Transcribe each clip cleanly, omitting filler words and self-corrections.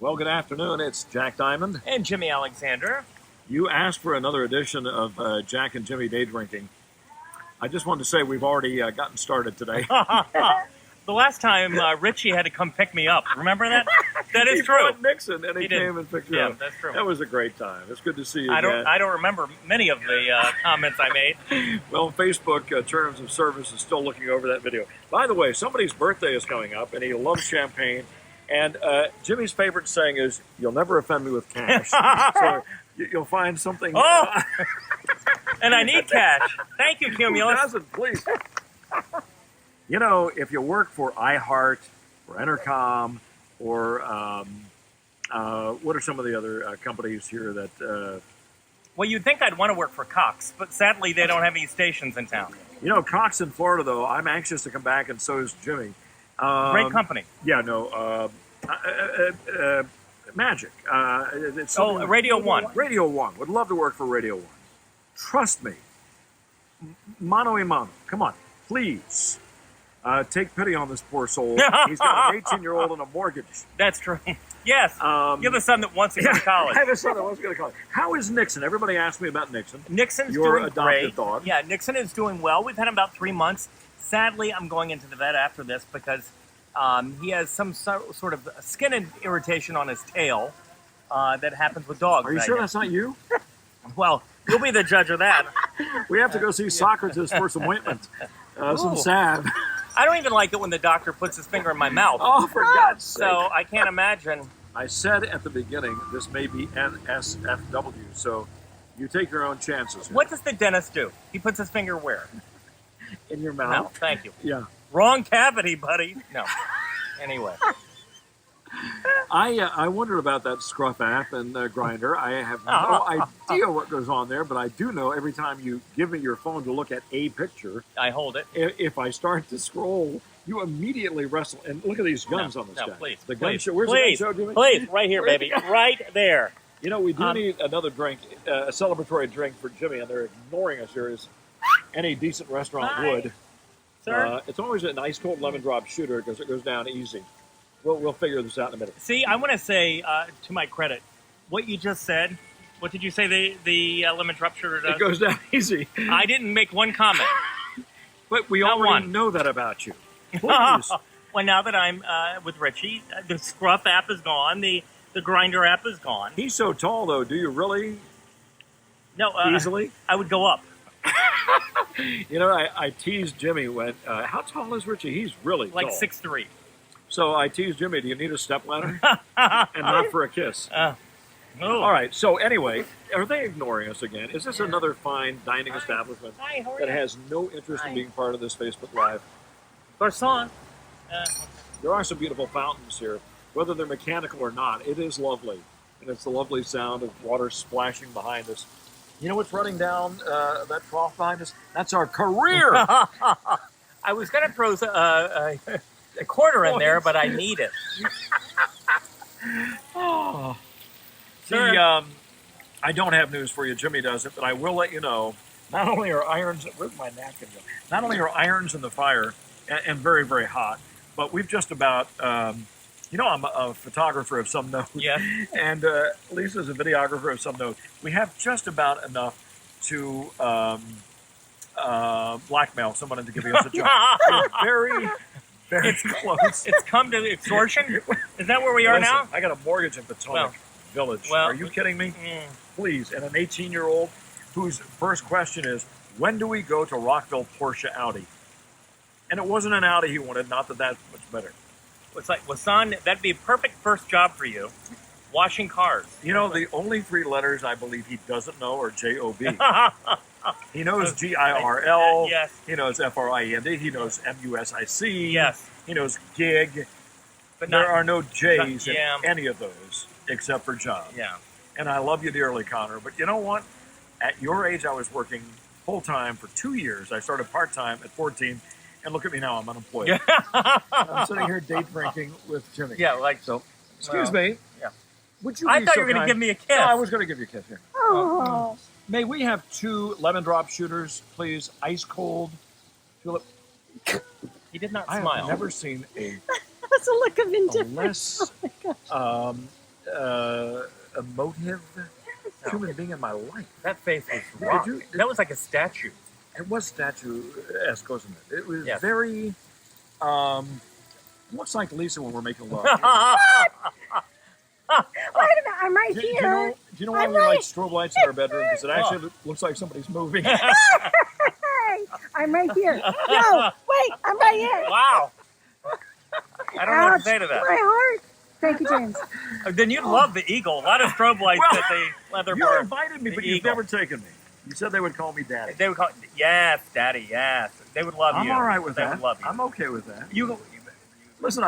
Well, good afternoon. It's Jack Diamond. And Jimmy Alexander. You asked for another edition of Jack and Jimmy Day Drinking. I just wanted to say we've already gotten started today. The last time Richie had to come pick me up. Remember that? That is He true. brought Nixon, and he did. came and picked you Yeah, up. that's true. That was a great time. It's good to see you I again. don't remember many of the comments I made. Well, Facebook Terms of Service is still looking over that video. By the way, somebody's birthday is coming up, and he loves champagne. And Jimmy's favorite saying is, "You'll never offend me with cash." So you'll find something. Oh! And I need cash. Thank you, Who Cumulus. doesn't, please? You know, if you work for iHeart or Entercom or what are some of the other companies here that... Well, you'd think I'd want to work for Cox, but sadly they don't have any stations in town. You know, Cox in Florida, though, I'm anxious to come back, and so is Jimmy. Great company. Yeah, no. Magic. It's Radio 1. Radio 1. Would love to work for Radio 1. Trust me. Mano a mano. Come on. Please. Take pity on this poor soul. He's got an 18-year-old and a mortgage. That's true. Yes. You have a son that wants to go to college. I have a son that wants to go to college. How is Nixon? Everybody asks me about Nixon. Nixon's Your doing adopted great. dog. Yeah, Nixon is doing well. We've had him about 3 months. Sadly, I'm going into the vet after this because he has some sort of skin irritation on his tail that happens with dogs. Are you sure that's not you? Well, you'll be the judge of that. We have to go see Socrates for some ointment, some Ooh. salve. I don't even like it when the doctor puts his finger in my mouth. Oh, for God's sake. So I can't imagine. I said at the beginning, this may be NSFW, so you take your own chances. What does the dentist do? He puts his finger where? In your No, mouth? thank you. Yeah. Wrong cavity, buddy. No. Anyway. I wondered about that Scruff app and Grinder. I have no idea what goes on there, but I do know every time you give me your phone to look at a picture, I hold it. if I start to scroll, you immediately wrestle. And look at these guns on this guy. Please. The gun please, show. Where's please, the gun show, Jimmy? Please, right here, baby. Right there. You know, we do need another drink, a celebratory drink for Jimmy, and they're ignoring us here as any decent restaurant would. Sir? It's always an ice cold lemon drop shooter because it goes down easy. We'll figure this out in a minute. See, I want to say, to my credit, what you just said, what did you say the lemon drop shooter does? It goes down easy. I didn't make one comment. But we Not already one. know that about you. Please. Well, now that I'm with Richie, the Scruff app is gone, the Grinder app is gone. He's so tall, though. Do you really No, easily? I would go up. You know, I teased Jimmy when, how tall is Richie? He's really Like tall. 6'3". So I teased Jimmy, do you need a stepladder? And not for a kiss. Oh. All right. So anyway, are they ignoring us again? Is this another fine dining establishment Hi, how are that you? has no interest in Hi. being part of this Facebook Live? Croissant. There are some beautiful fountains here. Whether they're mechanical or not, it is lovely. And it's the lovely sound of water splashing behind us. You know what's running down that trough behind us? That's our career. I was going to throw a quarter in there, but I need it. Oh. Sure. I don't have news for you. Jimmy doesn't, but I will let you know. Not only are irons, where's my napkin go? Not only are irons in the fire and very, very hot, but we've just about, you know, I'm a photographer of some note. Yeah. And Lisa's a videographer of some note. We have just about enough to blackmail someone into giving us a job. We're very close. It's come to extortion? Is that where we are Listen, now? I got a mortgage in Potomac Village. well, Are you kidding me? Please. And an 18-year-old whose first question is, when do we go to Rockville Porsche Audi? And it wasn't an Audi he wanted, not that that's much better. It's like, well, son, that'd be a perfect first job for you. Washing cars. You know, the only three letters I believe he doesn't know are J-O-B. He knows G-I-R-L. Yes. He knows F-R-I-N-D. He knows M-U-S-I-C. Yes. He knows gig. But There not, are no J's Yeah. in any of those except for job. Yeah. And I love you dearly, Connor. But you know what? At your age, I was working full-time for 2 years. I started part-time at 14. And look at me now. I'm unemployed. Yeah. I'm sitting here date drinking with Jimmy. Yeah, like, So, excuse me. Yeah. Would you I be thought so you were going to kind- give me a kiss. No, I was going to give you a kiss here. Oh. May we have 2 lemon drop shooters, please? Ice cold. Tulip. He did not I smile. have never seen a That's a look of indifference. less Oh my gosh. emotive human being in my life. That face was Did rock. you- That was like a statue. It was statuesque, wasn't it? It was Yes. very. Looks like Lisa when we're making love. Wait a minute, I'm right Do here. you know why I'm we right- like strobe lights in our bedroom? Because it actually looks like somebody's moving. Hey, I'm right here. No, wait, I'm right here. Wow. I don't know what Ouch, to say to that. my heart. Thank you, James. Then you'd love the Eagle. A lot of strobe lights Well, at the leather You bar. invited me, the but you've Eagle. never taken me. You said they would call me daddy. They would call yes, Daddy, yes. They would love I'm you. all right with they that. would love you. I'm okay with that. You Listen,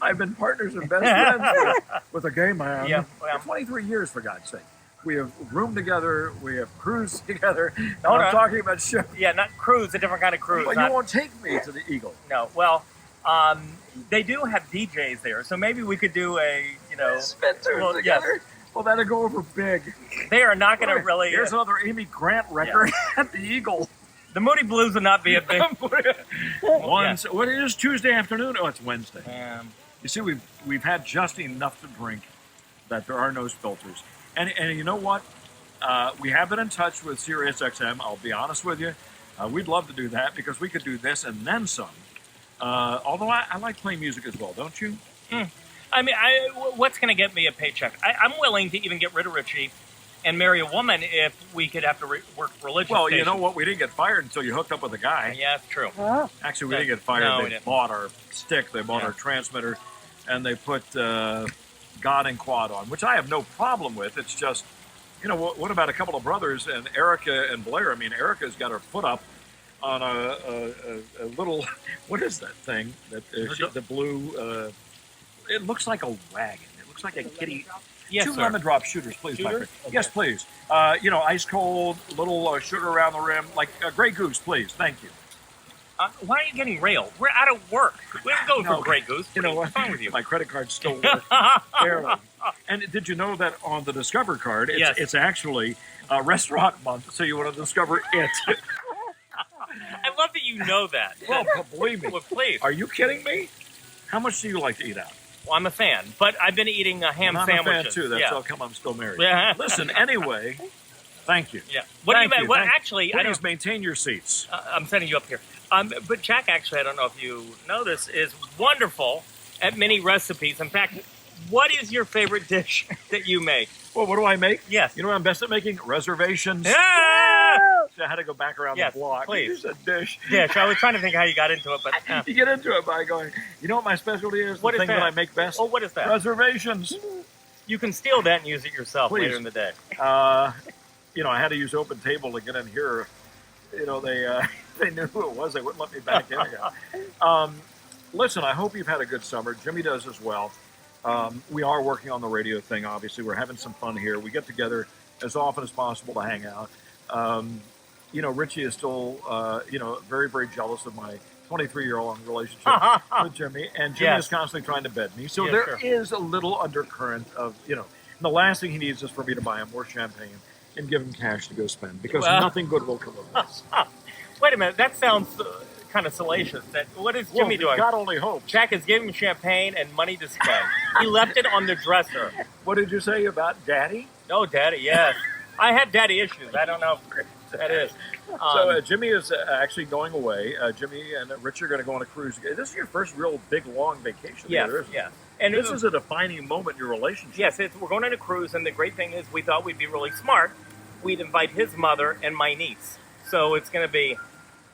I've been partners and best friends with a gay man Yeah, well. for 23 years, for God's sake. We have roomed together. We have cruised together. Hold I'm on. talking about ship. yeah, not cruise, a different kind of cruise. But not- you won't take me to the Eagle. No, well, they do have DJs there, so maybe we could do a, Spencer's well, together. Well, that'll go over big. they are not going to really. Here's another Amy Grant record at the Eagle. The Moody Blues would not be a big. What is Tuesday afternoon? Oh, it's Wednesday. You see, we've had just enough to drink that there are no filters. And you know what? We have been in touch with SiriusXM. I'll be honest with you. We'd love to do that because we could do this and then some. Although I like playing music as well, don't you? I mean, what's going to get me a paycheck? I'm willing to even get rid of Richie and marry a woman if we could have to work religious Well, you stations. know what? We didn't get fired until you hooked up with a guy. Yeah, it's true. Oh, Actually, we didn't get fired. No, we They didn't. bought our stick. They bought Yeah. our transmitter. And they put God and Quad on, which I have no problem with. It's just, what about a couple of brothers and Erica and Blair? I mean, Erica's got her foot up on a little, what is that thing? The blue, it looks like a wagon. It looks like a kitty. Yes, Two sir. lemon drop shooters, please, my Shooters? friend. Okay. Yes, please. Ice cold, little sugar around the rim, like a Grey Goose, please. Thank you. Why are you getting railed? We're out of work. We're going No. for Grey Goose. You know What's what? wrong with you? My credit card still works. Barely. And did you know that on the Discover card, Yes. it's actually restaurant month, so you want to discover it. I love that you know that. Well, believe me. Well, please. Are you kidding me? How much do you like to eat out? Well, I'm a fan, but I've been eating ham I'm sandwiches. a fan too. That's yeah. how come I'm still married. Yeah. Listen, anyway, thank you. Yeah. What Thank do you you. mean? Thank- Actually, I Please don't. maintain your seats. I'm sending you up here. But Jack, actually, I don't know if you know this, is wonderful at many recipes. In fact, what is your favorite dish that you make? Well, what do I make? Yes. You know what I'm best at making? Reservations. Ah! oh, So I had to go back around Yes, the block. please. It's a dish. Dish. I was trying to think how you got into it, but You get into it by going, you know what my specialty is? What the is thing that that? I make best? oh, what is that? Reservations. You can steal that and use it yourself Please. later in the day. I had to use Open Table to get in here. They knew who it was. They wouldn't let me back in again. Listen, I hope you've had a good summer. Jimmy does as well. We are working on the radio thing, obviously. We're having some fun here. We get together as often as possible to hang out. Richie is still, very, very jealous of my 23-year-long relationship with Jimmy. And Jimmy Yes. is constantly trying to bed me. So Yeah, there sure. is a little undercurrent of, the last thing he needs is for me to buy him more champagne and give him cash to go spend because Well- nothing good will come of this. Wait a minute. That sounds kind of salacious. What is Jimmy doing? God only hopes. Jack is giving him champagne and money to spend. He left it on the dresser. What did you say about Daddy? Oh, Daddy, yes. I have daddy issues. I don't know if that is. So Jimmy is actually going away. Jimmy and Rich are going to go on a cruise. This is your first real big long vacation. yes, together, isn't it? yes. And This is a defining moment in your relationship. yes, we're going on a cruise, and the great thing is we thought we'd be really smart. We'd invite his mother and my niece. So it's going to be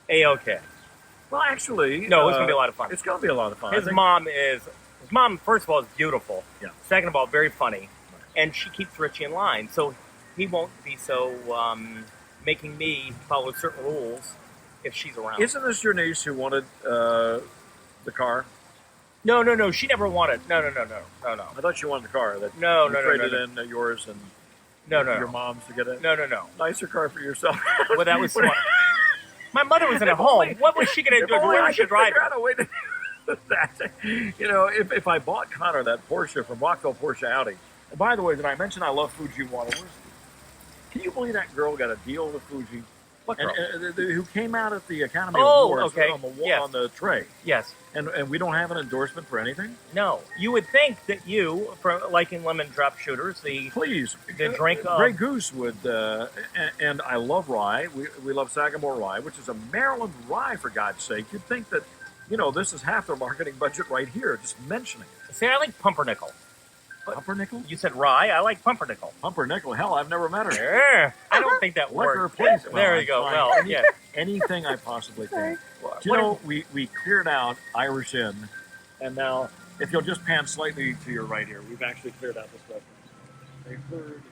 A-okay. Well, actually, No, it's going to be a lot of fun. It's going to be a lot of fun. His mom, first of all, is beautiful. Yeah. Second of all, very funny. And she keeps Richie in line. So he won't be so making me follow certain rules if she's around. Isn't this your niece who wanted the car? No. She never wanted. No. I thought she wanted the car. That No, you no, no, traded no. in yours and No. your mom's to get a No. nicer car for yourself. Well, that was smart. My mother was in a home. What was she going to do? Where was she driving? Figure out a way to do that. If I bought Connor that Porsche from Rockville Porsche Audi, and by the way, did I mention I love Fuji water? Can you believe that girl got a deal with Fuji? What And, girl? who came out at the Academy Oh, Awards okay. on the Yes. on the tray, Yes. and we don't have an endorsement for anything. No. You would think that you, for liking lemon drop shooters, Please, the drink of Grey Goose would, and I love rye. We love Sagamore rye, which is a Maryland rye, for God's sake. You'd think that, this is half their marketing budget right here, just mentioning it. See, I like pumpernickel. Pumpernickel? You said rye. I like pumpernickel. Pumpernickel? Hell, I've never met her. Yeah, I don't think that Liquor, works. please. There Well, you go. I'm Well, trying yeah. anything I possibly can. What Do you know, we cleared out Irish Inn, and now, if you'll just pan slightly to your right here, we've actually cleared out this restaurant. They heard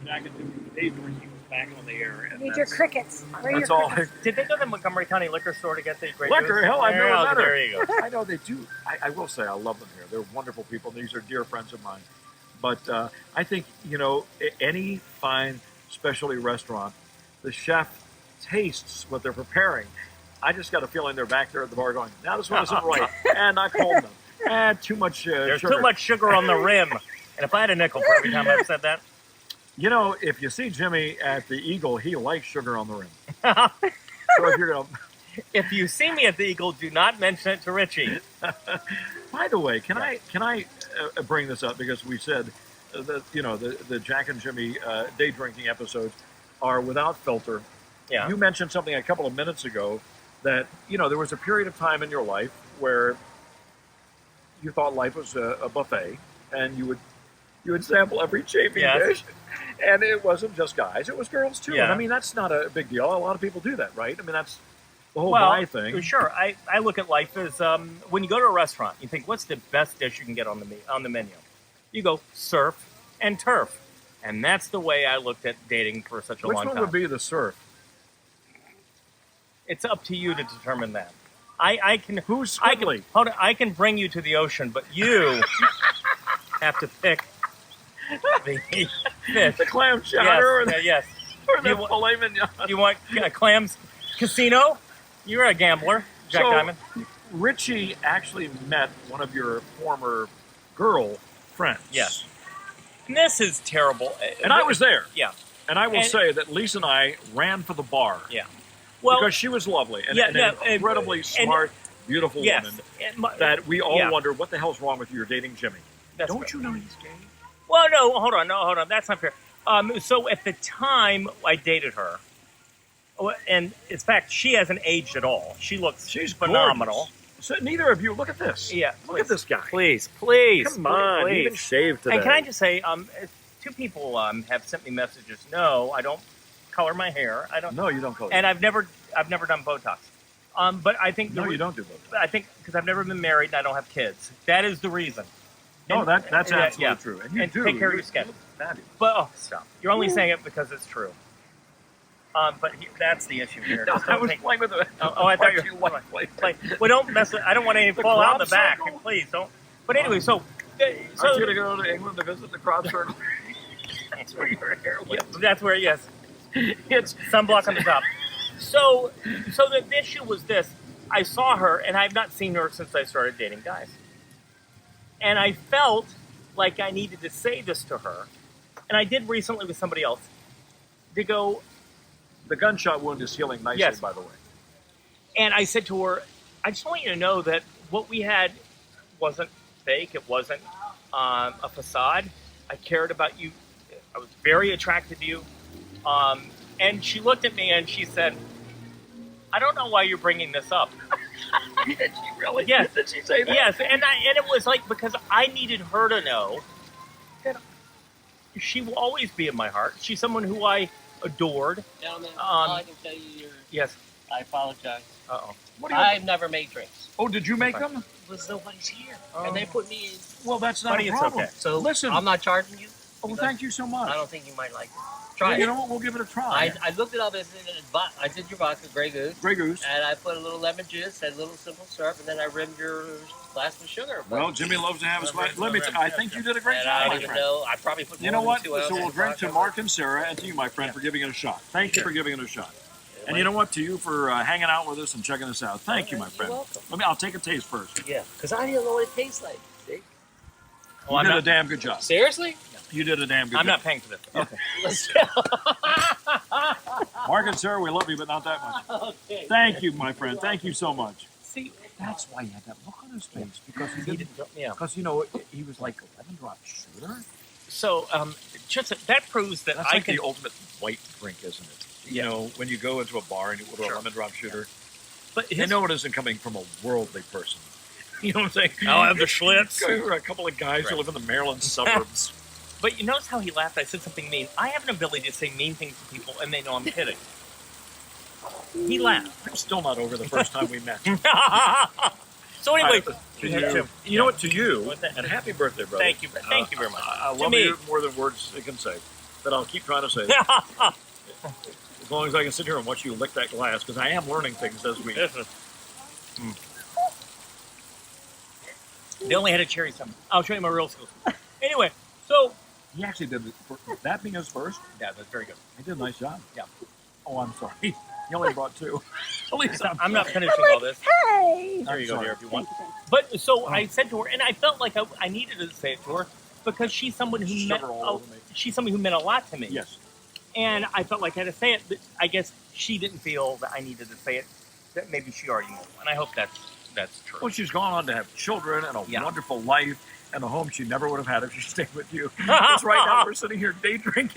Jack and Jimmy, the day drinking was back on the air. And Need your crickets. Where are That's your all. crickets? Did they go to the Montgomery County liquor store to get the Grey Liquor? Goose? Hell, I've never met her. There you go. I know they do. I will say I love them here. They're wonderful people. These are dear friends of mine. But I think, any fine specialty restaurant, the chef tastes what they're preparing. I just got a feeling they're back there at the bar going, now this one isn't right. And not cold enough. Too much There's sugar. too much sugar on the rim. And if I had a nickel for every time I've said that. If you see Jimmy at the Eagle, he likes sugar on the rim. So if you're going to... If you see me at the Eagle, do not mention it to Richie. By the way, can I bring this up, because we said that the Jack and Jimmy day drinking episodes are without filter. Yeah. You mentioned something a couple of minutes ago that there was a period of time in your life where you thought life was a buffet, and you would sample every chafing dish, and it wasn't just guys; it was girls too. Yeah. And I mean, that's not a big deal. A lot of people do that, right? I mean, that's the whole guy thing. Sure. I look at life as when you go to a restaurant, you think, what's the best dish you can get on the menu? You go surf and turf, and that's the way I looked at dating for such a long time. Which one would be the surf? It's up to you to determine that. I can. Who's I can, squiggly? hold on, I can bring you to the ocean, but you have to pick the fish. The clam chowder or the, yes. or the You wa- filet mignon? You want clams? Casino? You're a gambler, Jack So, Diamond. Richie actually met one of your former girl friends. Yes. And this is terrible. And I was there. Yeah. And I will And- say that Lisa and I ran for the bar. Yeah. Well, Because she was lovely and, Yeah, and yeah, an incredibly smart, beautiful yes. woman And my- that we all yeah. wondered, what the hell's wrong with you? You're dating Jimmy. That's Don't fair. you know he's gay? Well, no, hold on. That's not fair. So at the time I dated her, and in fact, she hasn't aged at all. She looks She's phenomenal. gorgeous. So neither of you, look at this. Yeah. Look at this guy. Please. Come on, please. he even shaved today. And can I just say, two people have sent me messages. No, I don't color my hair. I don't. No, you don't call it. And I've never done Botox. But I think No, you don't do both. I think because I've never been married and I don't have kids. That is the reason. No, And- that's yeah, absolutely yeah. true. And you And do. take care of You- your skin. you look fabulous. But stop! You're only saying it because it's true. That's the issue here. No, Just I don't was take- playing with the. Oh, I thought you were like, well, don't mess with. I don't want any The fall out in the crop back. circle? Please don't. But anyway, so Aren't you going to go to England to visit the crop circle? That's where your hair yeah, went. that's where yes, It's sunblock on the top. So the issue was this: I saw her, and I've not seen her since I started dating guys, and I felt like I needed to say this to her, and I did recently with somebody else. To go, the gunshot wound is healing nicely, Yes. by the way. and I said to her, I just want you to know that what we had wasn't fake. It wasn't a facade. I cared about you. I was very attracted to you. And she looked at me and she said, I don't know why you're bringing this up. Did she really? Yes. Did she say that? Yes, and it was like, because I needed her to know that she will always be in my heart. She's someone who I adored. Gentlemen, all I can tell you, Yes. I apologize. Uh-oh. What do you? I've never made drinks. Oh, did you make them? Because nobody's here. Oh. And they put me in. Well, that's not Buddy, a it's problem. okay. So Listen. I'm not charging you. Oh, thank you so much. I don't think you might like it. Well, Try you it. know what? We'll give it a try. I looked it up as I did your vodka, Grey Goose, Grey Goose. and I put a little lemon juice, had a little simple syrup, and then I rimmed your glass with sugar. Well, Jimmy loves to have his way. Let me. I think you did a great and job, I my don't even friend. know. I probably put You more know what? than 2 ounces So we'll of drink to vodka. Mark and Sarah, and to you, my friend, for giving it a shot. Thank you Sure. for giving it a shot. And you know what? To you for hanging out with us and checking us out. Thank you, my You're friend. welcome. I'll take a taste first. Yeah, because I didn't know what it tastes like. See? Well, You I'm did a not, damn good job. Seriously? You did a damn good I'm job. not paying for this. Okay. Let's go. Margaret, sir, we love you, but not that much. Okay. Thank you, my friend. Thank you so much. See, That's why he had that look on his face, because he he didn't. didn't. Yeah. Because, you know, he was like a lemon drop shooter. So, just that proves that That's I like can. the ultimate white drink, isn't it? You Yeah. know, when you go into a bar and you order Sure. a lemon drop shooter, But they his, know it isn't coming from a worldly person. You know what I'm saying? I'll have the Schlitz. Go for a couple of guys who Right. live in the Maryland suburbs. But you notice how he laughed? I said something mean. I have an ability to say mean things to people, and they know I'm kidding. He laughed. I'm still not over the first time we met. So anyway, To Yeah, you, Jim. you know what? To you, What's that? and happy birthday, brother. Thank you very much. I love Jimmy. you more than words can say. But I'll keep trying to say it. As long as I can sit here and watch you lick that glass, because I am learning things as we. They only had a cherry summer. I'll show you my real skills. Anyway, so He actually did that being his first. yeah, that's very good. He did a nice job. Yeah. Oh, I'm sorry. He only brought two. At least I'm not finishing I'm like, all this. hey. There you go, sorry. dear, if you want. Thank you, thank But so I said to her, and I felt like I needed to say it to her because she's someone who Shove meant her all over me. she's someone who meant a lot to me. Yes. And I felt like I had to say it, but I guess she didn't feel that I needed to say it. That maybe she already knew, and I hope that's true. Well, she's gone on to have children and a Yeah. wonderful life and a home she never would have had if she stayed with you. Because right now we're sitting here day drinking.